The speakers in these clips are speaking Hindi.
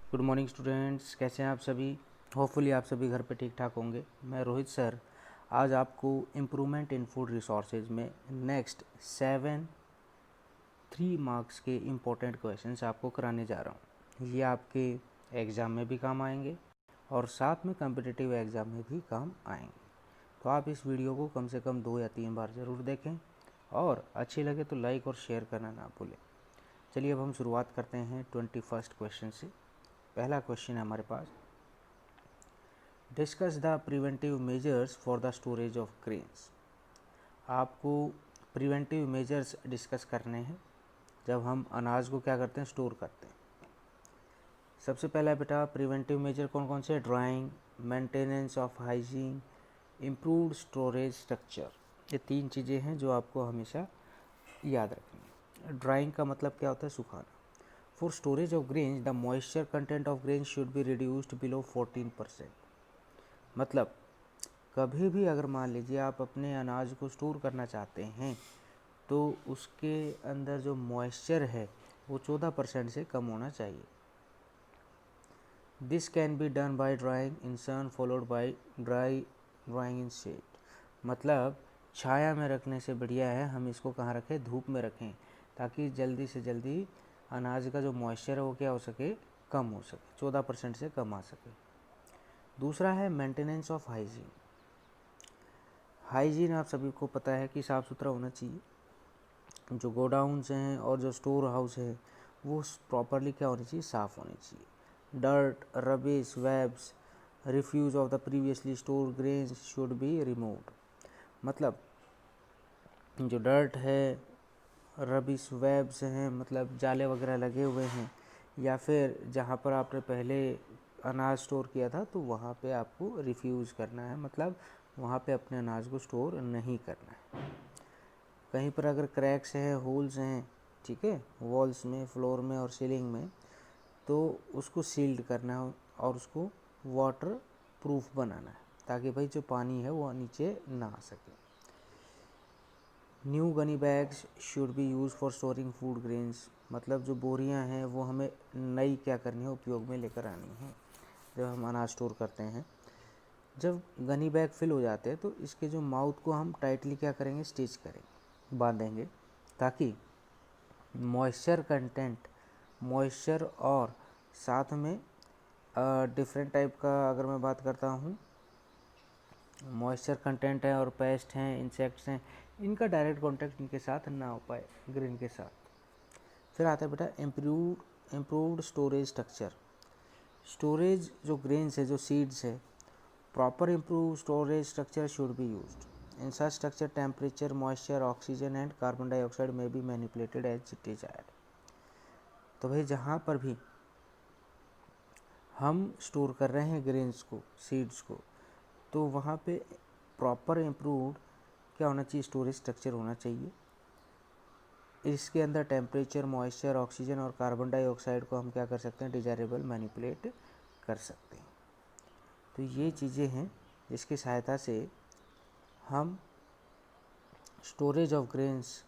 गुड मॉर्निंग स्टूडेंट्स, कैसे हैं आप सभी। होपफुली आप सभी घर पे ठीक ठाक होंगे। मैं रोहित सर आज आपको इम्प्रूवमेंट इन फूड रिसोर्सेज में नेक्स्ट 3 मार्क्स के इम्पोर्टेंट क्वेश्चंस आपको कराने जा रहा हूँ। ये आपके एग्ज़ाम में भी काम आएंगे और साथ में कम्पिटिटिव एग्ज़ाम में भी काम आएंगे। तो आप इस वीडियो को कम से कम 2 या 3 बार ज़रूर देखें और अच्छी लगे तो लाइक और शेयर करना ना भूलें। चलिए अब हम शुरुआत करते हैं 21st क्वेश्चन से। पहला क्वेश्चन है हमारे पास, discuss the preventive measures for the storage of grains. आपको प्रिवेंटिव मेजर्स डिस्कस करने हैं जब हम अनाज को क्या करते हैं, स्टोर करते हैं। सबसे पहला बेटा प्रिवेंटिव मेजर कौन कौन से, drawing, maintenance of hygiene, improved storage structure. ये 3 चीज़ें हैं जो आपको हमेशा याद रखनी है। ड्राइंग का मतलब क्या होता है, सुखाना। For storage of grains the moisture content of grains should be reduced below 14%। मतलब कभी भी अगर मान लीजिए आप अपने अनाज को स्टोर करना चाहते हैं तो उसके अंदर जो मॉइस्चर है वो 14% से कम होना चाहिए। This can be done by drying in sun followed by drying in shade. मतलब छाया में रखने से बढ़िया है हम इसको कहाँ रखें, धूप में रखें, ताकि जल्दी से जल्दी अनाज का जो मॉइस्चर है वो क्या हो सके, कम हो सके, 14% से कम आ सके। दूसरा है मेंटेनेंस ऑफ हाइजीन। हाइजीन आप सभी को पता है कि साफ़ सुथरा होना चाहिए। जो गोडाउन्स हैं और जो स्टोर हाउस है वो प्रॉपरली क्या होनी चाहिए, साफ़ होनी चाहिए। Dirt, rubbish, webs, refuse of the previously store grains should be removed. मतलब जो डर्ट है, रबिश, वेब्स हैं, मतलब जाले वगैरह लगे हुए हैं, या फिर जहाँ पर आपने पहले अनाज स्टोर किया था तो वहाँ पे आपको रिफ्यूज़ करना है, मतलब वहाँ पे अपने अनाज को स्टोर नहीं करना है। कहीं पर अगर क्रैक्स हैं, होल्स हैं, ठीक है, वॉल्स में, फ्लोर में और सीलिंग में, तो उसको सील्ड करना है और उसको वाटर प्रूफ बनाना है, ताकि भाई जो पानी है वो नीचे ना आ सके। New Guinea bags should be use for storing food grains. मतलब जो बोरियां हैं वो हमें नई क्या करनी है, उपयोग में लेकर आनी है जब हम अनाज स्टोर करते हैं। जब गनी बैग फिल हो जाते हैं तो इसके जो माउथ को हम टाइटली क्या करेंगे, स्टिच करेंगे, बांधेंगे, ताकि मॉइस्चर कंटेंट, मॉइस्चर और साथ में डिफरेंट टाइप का अगर मैं बात करता हूँ, मॉइस्चर कंटेंट है और पेस्ट हैं, इंसेक्ट्स हैं, इनका डायरेक्ट कांटेक्ट इनके साथ ना हो पाए, ग्रेन के साथ। फिर आता है बेटा इम्प्रूव्ड स्टोरेज स्ट्रक्चर। स्टोरेज जो ग्रेन्स है, जो सीड्स है, proper improve storage structure should be used. In such structure temperature, moisture, oxygen and carbon dioxide में बी मैनिपुलेटेड एज डिजायर्ड। तो भाई जहाँ पर भी हम स्टोर कर रहे हैं ग्रेन्स को, सीड्स को, तो वहाँ पे प्रॉपर इम्प्रूव्ड क्या होना चाहिए, स्टोरेज स्ट्रक्चर होना चाहिए। इसके अंदर टेम्परेचर, मॉइस्चर, ऑक्सीजन और कार्बन डाइऑक्साइड को हम क्या कर सकते हैं, डिजायरेबल मैनिपुलेट कर सकते हैं। तो ये चीज़ें हैं जिसकी सहायता से हम स्टोरेज ऑफ ग्रेन्स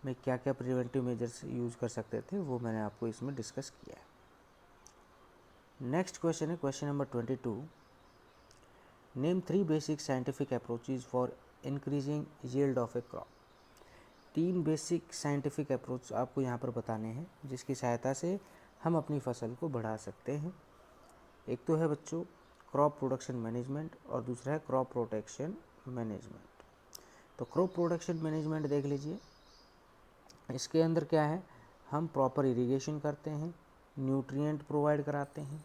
में क्या क्या प्रिवेंटिव मेजर्स यूज़ कर सकते थे, वो मैंने आपको इसमें डिस्कस किया है। नेक्स्ट क्वेश्चन है question number 22। Name 3 basic scientific approaches for increasing yield of A crop. 3 basic scientific approach आपको यहाँ पर बताने हैं जिसकी सहायता से हम अपनी फसल को बढ़ा सकते हैं। एक तो है बच्चों क्रॉप प्रोडक्शन मैनेजमेंट और दूसरा है क्रॉप प्रोटेक्शन मैनेजमेंट। तो क्रॉप प्रोडक्शन मैनेजमेंट देख लीजिए, इसके अंदर क्या है, हम प्रॉपर इरिगेशन करते हैं, न्यूट्रिएंट प्रोवाइड कराते हैं,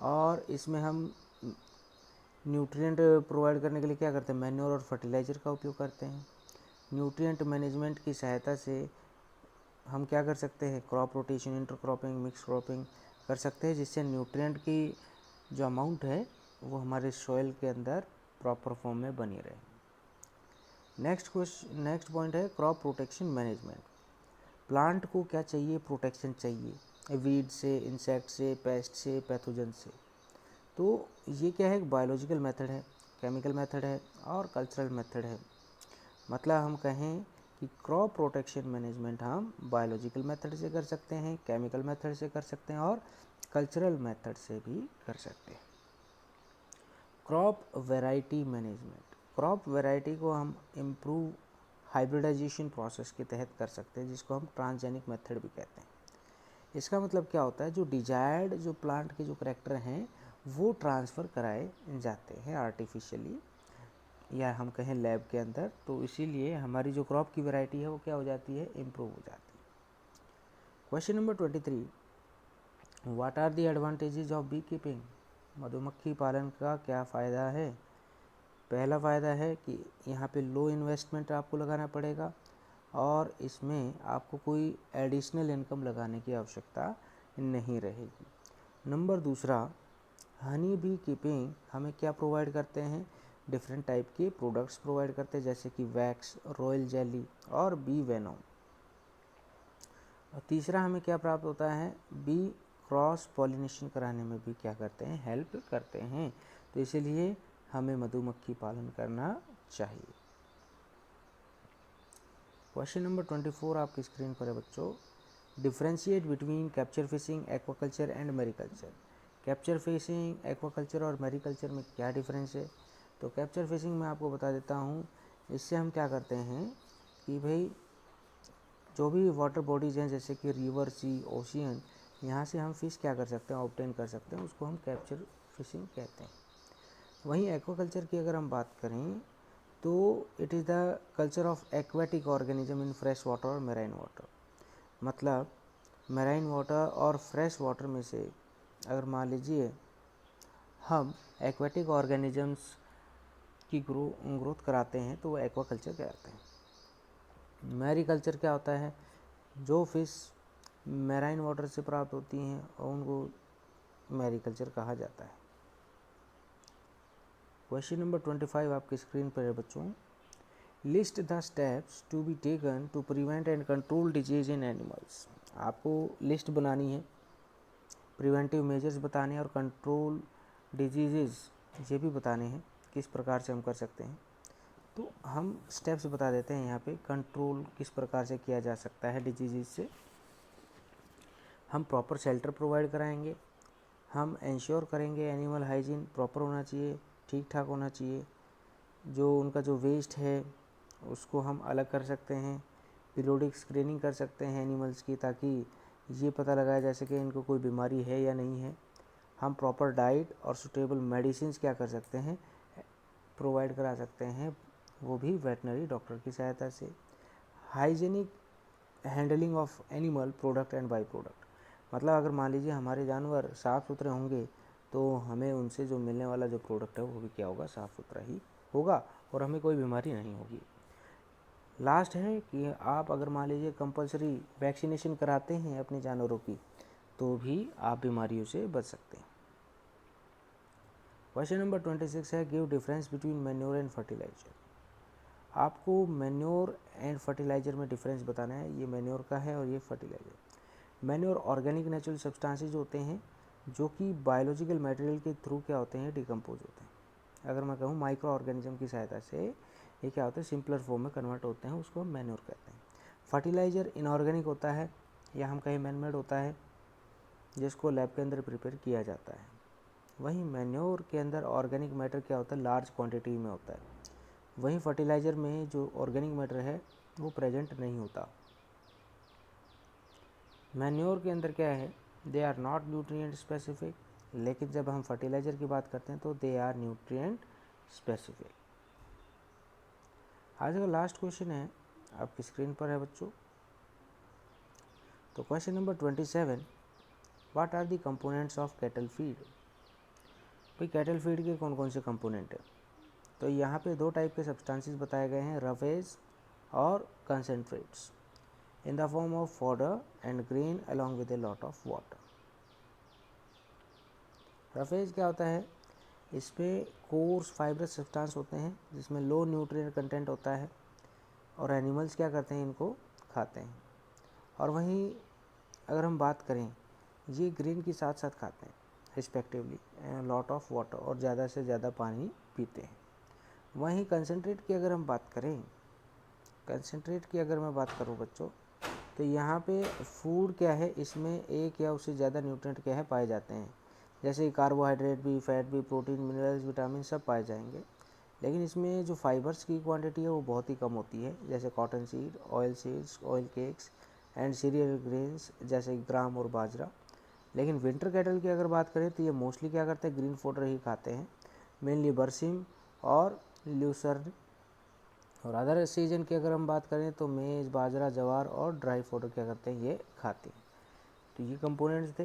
और इसमें हम न्यूट्रिएंट प्रोवाइड करने के लिए क्या करते हैं, मैन्योर और फर्टिलाइज़र का उपयोग करते हैं। न्यूट्रिएंट मैनेजमेंट की सहायता से हम क्या कर सकते हैं, crop rotation, intercropping, mix cropping कर सकते हैं, जिससे न्यूट्रिएंट की जो अमाउंट है वो हमारे सॉइल के अंदर प्रॉपर फॉर्म में बनी रहे। नेक्स्ट पॉइंट है क्रॉप प्रोटेक्शन मैनेजमेंट। प्लांट को क्या चाहिए, प्रोटेक्शन चाहिए, वीड से, इंसेक्ट से, पेस्ट से, पैथोजन से। तो ये क्या है, एक बायोलॉजिकल मेथड है, केमिकल मेथड है और कल्चरल मेथड है। मतलब हम कहें कि क्रॉप प्रोटेक्शन मैनेजमेंट हम बायोलॉजिकल मेथड से कर सकते हैं, केमिकल मेथड से कर सकते हैं और कल्चरल मेथड से भी कर सकते हैं। Crop variety management, crop variety को हम इम्प्रूव हाइब्रिडाइजेशन प्रोसेस के तहत कर सकते हैं, जिसको हम ट्रांसजेनिक मेथड भी कहते हैं। इसका मतलब क्या होता है, जो डिजायर्ड जो प्लांट के जो करैक्टर हैं वो ट्रांसफ़र कराए जाते हैं आर्टिफिशियली, या हम कहें लैब के अंदर, तो इसीलिए हमारी जो क्रॉप की वैरायटी है वो क्या हो जाती है, इम्प्रूव हो जाती है। Question number 23, what are the advantages of bee keeping, मधुमक्खी पालन का क्या फ़ायदा है। पहला फ़ायदा है कि यहाँ पे लो इन्वेस्टमेंट आपको लगाना पड़ेगा और इसमें आपको कोई एडिशनल इनकम लगाने की आवश्यकता नहीं रहेगी। नंबर दूसरा, हनी बी कीपिंग हमें क्या प्रोवाइड करते हैं, डिफरेंट टाइप के प्रोडक्ट्स प्रोवाइड करते हैं, जैसे कि वैक्स, रॉयल जेली और बी वेनोम। और तीसरा हमें क्या प्राप्त होता है, बी क्रॉस पॉलिनेशन कराने में भी क्या करते हैं, हेल्प करते हैं। तो इसीलिए हमें मधुमक्खी पालन करना चाहिए। क्वेश्चन नंबर 24 आपकी स्क्रीन पर है बच्चों, differentiate between capture fishing, aquaculture and mariculture. Capture fishing, aquaculture और मैरीकल्चर में क्या डिफरेंस है। तो कैप्चर फिशिंग में आपको बता देता हूँ, इससे हम क्या करते हैं कि भाई जो भी वाटर बॉडीज़ हैं जैसे कि रिवर, सी, ओशियन, यहाँ से हम फिश क्या कर सकते हैं, ऑब्टेन कर सकते हैं, उसको हम कैप्चर फिशिंग कहते हैं। वहीं एक्वाकल्चर की अगर हम बात करें तो it is the culture of aquatic organism in fresh water और मेराइन वाटर। मतलब मेराइन वाटर और फ्रेश वाटर में से अगर मान लीजिए हम एक्वेटिक ऑर्गेनिजम्स की ग्रोथ कराते हैं तो वो एक्वाकल्चर कहलाते हैं। मैरीकल्चर क्या होता है, जो फिश मेराइन वाटर से प्राप्त होती हैं और उनको मैरीकल्चर कहा जाता है। क्वेश्चन नंबर 25 आपकी स्क्रीन पर है बच्चों, list the steps to be taken to prevent and control disease in animals. आपको लिस्ट बनानी है, प्रिवेंटिव मेजर्स बताने हैं और कंट्रोल डिजीज़ ये भी बताने हैं किस प्रकार से हम कर सकते हैं। तो हम स्टेप्स बता देते हैं यहाँ पे, कंट्रोल किस प्रकार से किया जा सकता है डिजीज़ से। हम प्रॉपर शेल्टर प्रोवाइड कराएंगे, हम इंश्योर करेंगे एनिमल हाइजीन प्रॉपर होना चाहिए, ठीक ठाक होना चाहिए, जो उनका जो वेस्ट है उसको हम अलग कर सकते हैं, पीरियोडिक स्क्रीनिंग कर सकते हैं एनिमल्स की, ताकि ये पता लगाया जा सके इनको कोई बीमारी है या नहीं है। हम प्रॉपर डाइट और सुटेबल मेडिसिन्स क्या कर सकते हैं, प्रोवाइड करा सकते हैं, वो भी वेटनरी डॉक्टर की सहायता से। Hygienic handling of animal product and by product, मतलब अगर मान लीजिए हमारे जानवर साफ़ सुथरे होंगे तो हमें उनसे जो मिलने वाला जो प्रोडक्ट है वो भी क्या होगा, साफ़ सुथरा ही होगा और हमें कोई बीमारी नहीं होगी। लास्ट है कि आप अगर मान लीजिए कंपलसरी वैक्सीनेशन कराते हैं अपने जानवरों की तो भी आप बीमारियों से बच सकते हैं। क्वेश्चन नंबर 26 है, give difference between manure and fertiliser. आपको मैन्योर एंड फर्टिलाइजर में डिफरेंस बताना है, ये मैन्योर का है और ये fertiliser. Manure organic natural substances होते हैं जो कि बायोलॉजिकल मटेरियल के थ्रू क्या होते हैं, डिकम्पोज होते हैं। अगर मैं कहूँ माइक्रो ऑर्गेनिज्म की सहायता से ये क्या होता है, सिंपलर फॉर्म में कन्वर्ट होते हैं, उसको हम मैन्योर कहते हैं। फर्टिलाइज़र इनऑर्गेनिक होता है या हम कहीं मैनमेड होता है, जिसको लैब के अंदर प्रिपेयर किया जाता है। वहीं मैन्योर के अंदर ऑर्गेनिक मैटर क्या होता है, लार्ज क्वांटिटी में होता है। वहीं फर्टिलाइज़र में जो ऑर्गेनिक मैटर है वो प्रेजेंट नहीं होता। मैन्योर के अंदर क्या है, they are not nutrient specific, लेकिन जब हम फर्टिलाइज़र की बात करते हैं तो दे आर न्यूट्रिएंट स्पेसिफिक। आज का लास्ट क्वेश्चन है आपकी स्क्रीन पर है बच्चों। तो question number 27, what are the components of cattle feed. भाई कैटल फीड के कौन कौन से कंपोनेंट है, तो यहाँ पे दो टाइप के सब्सटेंसेस बताए गए हैं, रफेज और concentrates in the form of fodder and grain along with a lot of water. Roughage क्या होता है, इस पर कोर्स फाइब्रस सब्सटेंस होते हैं जिसमें लो न्यूट्रिएंट कंटेंट होता है और एनिमल्स क्या करते हैं, इनको खाते हैं। और वहीं अगर हम बात करें, ये ग्रेन के साथ साथ खाते हैं रिस्पेक्टिवली लॉट ऑफ वाटर, और ज़्यादा से ज़्यादा पानी पीते हैं। वहीं कंसनट्रेट की अगर हम बात करें, कंसनट्रेट की अगर मैं बात करूँ बच्चों, तो यहाँ पे फूड क्या है, इसमें एक या उससे ज़्यादा न्यूट्रिएंट क्या है पाए जाते हैं, जैसे कार्बोहाइड्रेट भी, फैट भी, प्रोटीन, मिनरल्स, विटामिन सब पाए जाएंगे। लेकिन इसमें जो फाइबर्स की क्वांटिटी है वो बहुत ही कम होती है, जैसे cotton seed, oil seeds, oil cakes and serial grains जैसे ग्राम और बाजरा। लेकिन विंटर कैटल की अगर बात करें तो ये मोस्टली क्या करते हैं, ग्रीन फोडर ही खाते हैं, मेनली बरसिम और ल्यूसर्न। और अदर सीजन की अगर हम बात करें तो मेज, बाजरा, जवार और ड्राई फोडर क्या करते हैं, ये खाते हैं। तो ये कंपोनेंट्स थे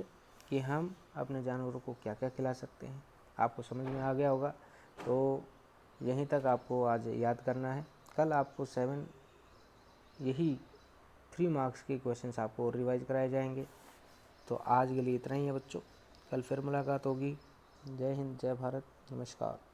कि हम अपने जानवरों को क्या क्या खिला सकते हैं। आपको समझ में आ गया होगा। तो यहीं तक आपको आज याद करना है। कल आपको 7 यही 3 मार्क्स के क्वेश्चंस आपको रिवाइज कराए जाएंगे। तो आज के लिए इतना ही है बच्चों, कल फिर मुलाकात होगी। जय हिंद, जय भारत, नमस्कार।